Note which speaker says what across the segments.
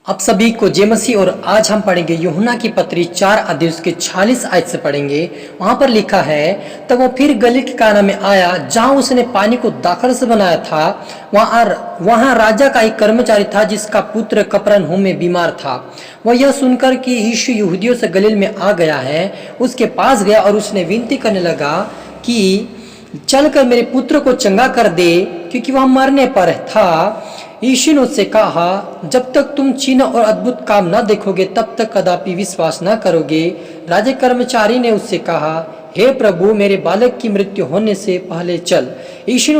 Speaker 1: आप सभी को जय मसीह। और आज हम पढ़ेंगे यूहन्ना की पत्री 4 अध्याय उसके 46 आयत से पढ़ेंगे। वहां पर लिखा है, तब वो फिर गलील के काना में आया जहां उसने पानी को दाखर से बनाया था। वहां राजा का एक कर्मचारी था जिसका पुत्र कफरनहूम में बीमार था। वह यह सुनकर कि यीशु यहूदियों से गलील में आ गया है, उसके पास गया और उसने विनती करने लगा कि चलकर मेरे पुत्र को चंगा कर दे, क्योंकि वह मरने पर था। यीशु ने उससे कहा, जब तक तुम चिन्ह और अद्भुत काम न देखोगे तब तक कदापि विश्वास न करोगे। राजा कर्मचारी ने उससे कहा, हे प्रभु, मेरे बालक की मृत्यु होने से पहले चल। यीशु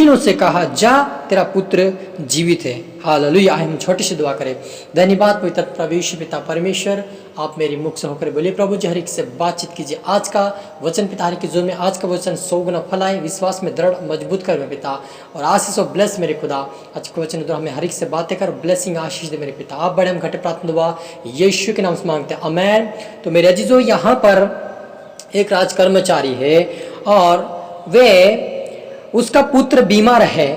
Speaker 1: ने उससे कहा, जा, तेरा पुत्र जीवित है। हालेलुया। हम छोटी सी दुआ करें। धन्यवाद पवित्र प्रभु यीशु पिता परमेश्वर, आप मेरी मुख से होकर बोलिए प्रभु जी, हर एक से बातचीत कीजिए। आज का वचन पिता हर की जोर में आज का वचन 100 गुना फलाए, विश्वास में दृढ़ मजबूत कर पिता, और आशीष और ब्लेस मेरे खुदा। आज के वचन द्वारा हमें हर एक से बातें कर, ब्लेसिंग आशीष दे मेरे पिता। आप बड़े हम घटे प्रार्थना दुआ यीशु के नाम से मांगते हैं, आमीन। तो मेरे अजीजों, यहाँ पर एक राज कर्मचारी है और वे उसका पुत्र बीमार है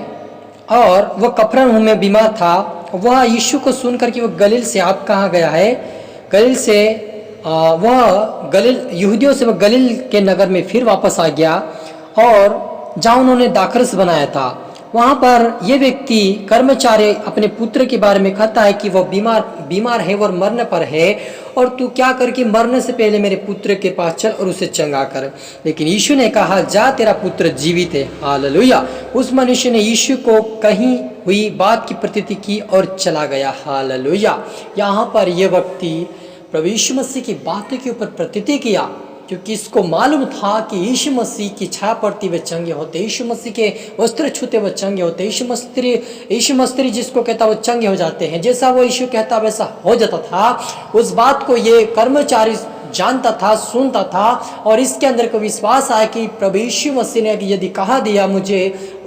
Speaker 1: और वह कफरनहूम में बीमार था। वह यीशु को सुनकर कि वह गलील से आप कहाँ गया है, गलील से वह गलील यहूदियों से वह गलील के नगर में फिर वापस आ गया और जहाँ उन्होंने दाखरस बनाया था वहाँ पर यह व्यक्ति कर्मचारी अपने पुत्र के बारे में कहता है कि वह बीमार है और मरने पर है, और तू क्या कर कि मरने से पहले मेरे पुत्र के पास चल और उसे चंगा कर। लेकिन यीशु ने कहा, जा, तेरा पुत्र जीवित है। हालेलुया। उस मनुष्य ने यीशु को कही हुई बात की प्रतीति की और चला गया। हालेलुया। यहाँ पर यह व्यक्ति प्रभु यीशु मसीह की बातों के ऊपर प्रतीति किया, क्योंकि इसको मालूम था कि यीशु मसीह की छाया पड़ती वे चंगे होते, यीशु मसीह के वस्त्र छूते वे चंगे होते, यीशु मसीह जिसको कहता वो चंगे हो जाते हैं। जैसा वो यीशु कहता वैसा हो जाता था। उस बात को ये कर्मचारी जानता था, सुनता था, और इसके अंदर को विश्वास आया कि प्रभु यीशु मसीह ने यदि कहा दिया मुझे,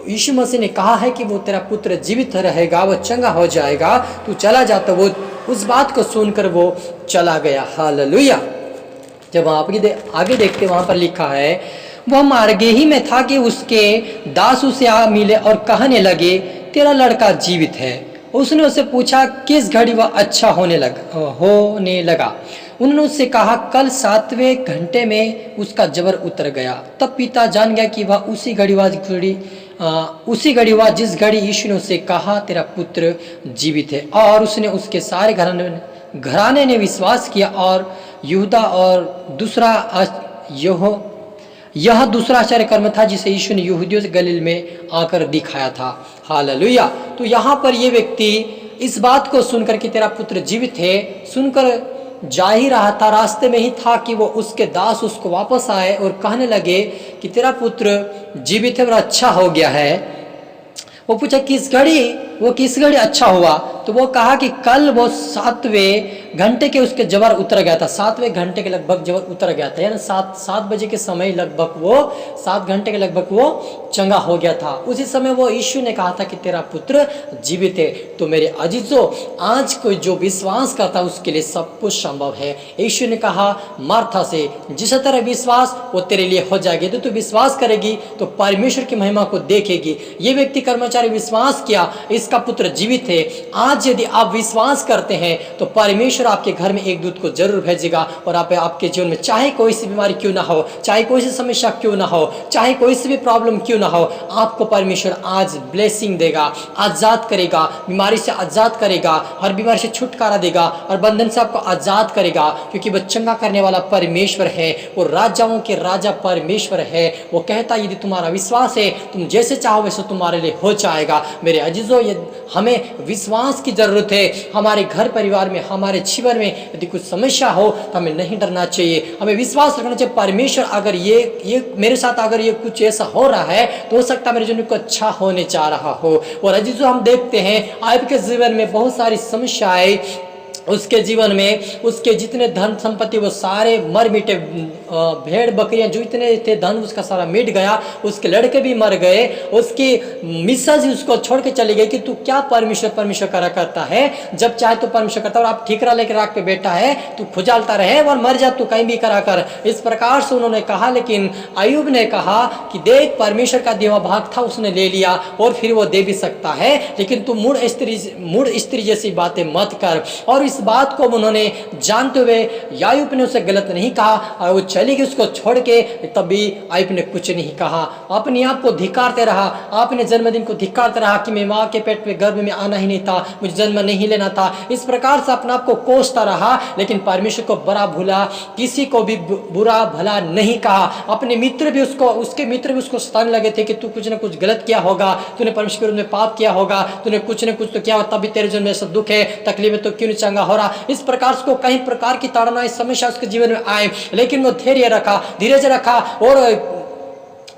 Speaker 1: यीशु मसीह ने कहा है कि वो तेरा पुत्र जीवित रहेगा, वो चंगा हो जाएगा, तू चला जा। तो वो उस बात को सुनकर वो चला गया। हालेलुया। जब आप आगे देखते वहां पर लिखा है, वह मार्गे ही में था कि उसके दास उसे आ मिले और कहने लगे, तेरा लड़का जीवित है। उसने उससे पूछा, किस घड़ी वह अच्छा होने लगा। उन्होंने उससे कहा, कल 7वें घंटे में उसका जबर उतर गया। तब पिता जान गया कि वह उसी घड़ी हुआ जिस घड़ी यीशु ने उसे कहा, तेरा पुत्र जीवित है। और उसने उसके सारे घराने ने विश्वास किया। और यहूदा और यह दूसरा आश्चर्य कर्म था जिसे यीशु ने यहूदियों से गलील में आकर दिखाया था। हालेलुया। तो यहाँ पर यह व्यक्ति इस बात को सुनकर कि तेरा पुत्र जीवित है, सुनकर जा ही रहा था, रास्ते में ही था कि वो उसके दास उसको वापस आए और कहने लगे कि तेरा पुत्र जीवित है और अच्छा हो गया है। वो पूछा, किस घड़ी अच्छा हुआ? तो वो कहा कि कल वो 7वें घंटे के उसके जबर उतर गया था। 7वें घंटे के लगभग जबर उतर गया था, यानी 7 बजे के समय लगभग वो 7 घंटे के लगभग वो चंगा हो गया था। उसी समय वो यीशु ने कहा था कि तेरा पुत्र जीवित है। तो मेरे अजीजों, आज कोई जो विश्वास करता है उसके लिए सब कुछ संभव है। यीशु ने कहा मार्था से, जिस तरह विश्वास वो तेरे लिए हो जाएगी। तो तू विश्वास करेगी तो परमेश्वर की महिमा को देखेगी। ये व्यक्ति कर्मचारी विश्वास किया, इसका पुत्र जीवित है। आज यदि आप विश्वास करते हैं तो परमेश्वर आपके घर में एक दूत को जरूर भेजेगा, और आपके जीवन में चाहे कोई सी बीमारी क्यों ना हो, चाहे कोई सी समस्या क्यों ना हो, चाहे कोई सी भी प्रॉब्लम क्यों ना हो, आपको परमेश्वर आज ब्लेसिंग देगा, आजाद करेगा, बीमारी से आजाद करेगा, हर बीमारी से छुटकारा देगा और बंधन से आपको आजाद करेगा, क्योंकि वो चंगा करने वाला परमेश्वर है। वो राजाओं के राजा परमेश्वर है। वो कहता यदि तुम्हारा विश्वास है, तुम जैसे चाहो वैसे तुम्हारे लिए हो जाएगा। मेरे अजीजों, हमें विश्वास की जरूरत है। हमारे घर परिवार में, हमारे जीवन में यदि कुछ समस्या हो तो हमें नहीं डरना चाहिए, हमें विश्वास रखना चाहिए। परमेश्वर अगर ये मेरे साथ अगर ये कुछ ऐसा हो रहा है तो हो सकता है मेरे जीवन को अच्छा होने जा रहा हो। और अजीजों, हम देखते हैं आपके जीवन में बहुत सारी समस्याएं उसके जीवन में उसके जितने धन संपत्ति वो सारे मर मिटे, भेड़ बकरियां जो इतने थे धन उसका सारा मिट गया, उसके लड़के भी मर गए, उसकी मिसेज उसको छोड़ के चली गई कि तू क्या परमेश्वर परमेश्वर करा करता है, जब चाहे तो परमेश्वर करता है, और आप ठीकरा लेकर राख पे बैठा है, तू खुजालता रहे और मर जा, तू कहीं भी करा कर। इस प्रकार से उन्होंने कहा, लेकिन अय्यूब ने कहा कि देख परमेश्वर का दिया भाग था उसने ले लिया और फिर वो दे भी सकता है, लेकिन तू मूढ़ स्त्री जैसी बातें मत कर। और इस बात को उन्होंने जानते हुए अय्यूब ने उसे गलत नहीं कहा और वो चली गई उसको छोड़ के, तब भी अय्यूब ने कुछ नहीं कहा, अपने आप को धिक्कारते रहा, अपने जन्मदिन को धिक्कारते रहा कि मैं माँ के पेट में गर्भ में आना ही नहीं था, मुझे जन्म नहीं लेना था। इस प्रकार से अपने आप को कोसता रहा, लेकिन परमेश्वर को बड़ा भूला, किसी को भी बुरा भला नहीं कहा। अपने मित्र भी उसके मित्र भी उसको सताने लगे थे कि तू कुछ ना कुछ गलत किया होगा, तूने परमेश्वर में पाप किया होगा, तूने कुछ ना कुछ तो किया, तभी तेरे जीवन में ऐसा दुख है, तकलीफ है, तो क्यों नहीं चंगा हो रहा। इस प्रकार से कई प्रकार की ताड़नाएं समस्या उसके जीवन में आए, लेकिन वो धैर्य रखा, धीरज रखा और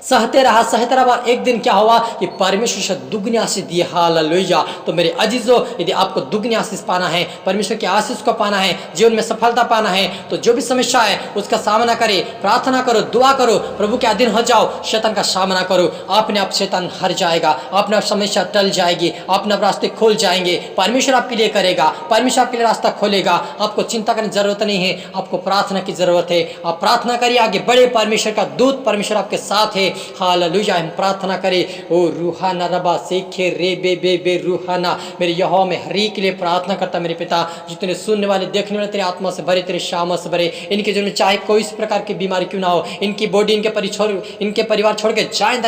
Speaker 1: सहते रहा। एक दिन क्या हुआ कि परमेश्वर से दुगनी आशीष दिए। हालेलुया। तो मेरे अजीजों, यदि आपको दुगनी आशीष पाना है, परमेश्वर की आशीष को पाना है, जीवन में सफलता पाना है, तो जो भी समस्या है उसका सामना करे, प्रार्थना करो, दुआ करो, प्रभु के अधीन हो जाओ, शैतान का सामना करो, अपने आप शैतान हर जाएगा, अपने आप समस्या टल जाएगी, अपने आप रास्ते खुल जाएंगे, परमेश्वर आपके लिए करेगा, परमेश्वर आपके लिए रास्ता खोलेगा। आपको चिंता करने की जरूरत नहीं है, आपको प्रार्थना की जरूरत है। आप प्रार्थना करिए, आगे बढ़े, परमेश्वर का दूत परमेश्वर आपके साथ है। हालेलुया। हम प्रार्थना करें, ओ रूहाना रबा सेखे रे बे बे बे रूहाना। मेरे यहोवा में हरी के लिए प्रार्थना करता मेरे पिता, जितने सुनने वाले देखने वाले तेरे आत्मा से भरे, तेरे शाम से भरे, इनके जीवन में चाहे कोई इस प्रकार की बीमारी क्यों ना हो, इनकी बॉडी इनके परिवार छोड़ के जाए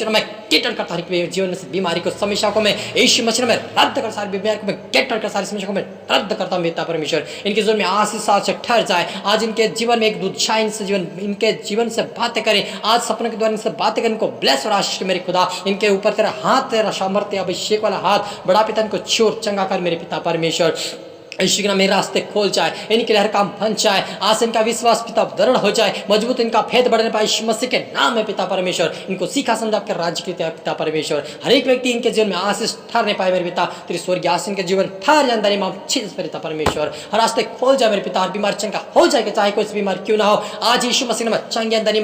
Speaker 1: मैं गेट आउट करता हूं, जीवन में से बीमारी को, समस्या को मैं यीशु मसीह में रद्द कर, सारी बीमारी को मैं गेट आउट कर, सारी समस्या को मैं रद्द करता हूं पिता परमेश्वर। इनके जीवन में आशीष आज से ठहर जाए, आज इनके जीवन में एक दूसरा इनके जीवन से बातें करें, आज सपनों के द्वारा इनसे बातें करें, इनको ब्लेस और आशीष मेरे खुदा, इनके ऊपर तेरा हाथ, तेरा सामर्थ्य अभिषेक वाला हाथ बड़ा पिता इनको छोड़ चंगा कर मेरे पिता परमेश्वर। यीशु के नाम में रास्ते खोल जाए, इनके लिए हर काम बन जाए, आज इनका विश्वास पिता दृढ़ हो जाए, मजबूत इनका फेद बढ़ने पाए यीशु मसीह के नाम में पिता परमेश्वर। इनको सीखा समझा कर राज्य के पिता परमेश्वर, हर एक व्यक्ति इनके जीवन में आशीष ठहरने पाए मेरे पिता, तेरी स्वर्गीय आशीष इनके जीवन ठहर जाए अंदर पिता परमेश्वर। हर रास्ते खोल जाए मेरे पिता, हर बीमारी चंगा हो जाएगा, चाहे कोई बीमारी क्यों ना हो, आज यीशु मसीह में चंगे अंदर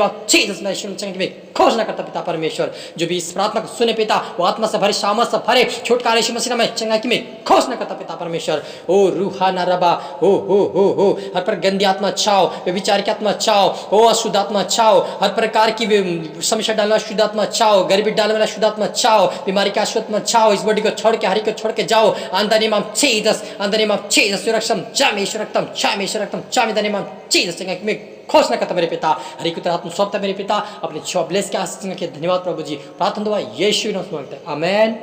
Speaker 1: घोषणा करता पिता परमेश्वर। जो भी इस प्रार्थना को सुने पिता, वो आत्मा से भरे, सामर्थ से भरे, छुटकारा यीशु मसीह में चंगा की मैं घोषणा करता पिता परमेश्वर। ओ रूहाना रबा हो हर पर गंदी आत्मा छाओ, व्यभिचार की आत्मा छाओ, ओ अशुद्ध आत्मा छाओ, हर प्रकार की समस्या डालने वाला शुद्ध आत्मा छाओ, गरीबी डालने वाला शुद्ध आत्मा छाओ, बीमारी का अशुद्ध आत्मा छाओ, इस बॉडी को छोड़ के, हरी को छोड़ के जाओ, अंदर नियम 6 अंदर नियम 6 रक्षम चामेश रक्तम चामेश रक्तम चामे द नियम 6 में घोषणा करता मेरे पिता, हरि को तेरा आत्मा सौंपता मेरे पिता, अपने ब्लेस के आशीष के धन्यवाद प्रभु जी। प्रार्थना दुआ यीशु नाम से मांगते हैं, आमेन।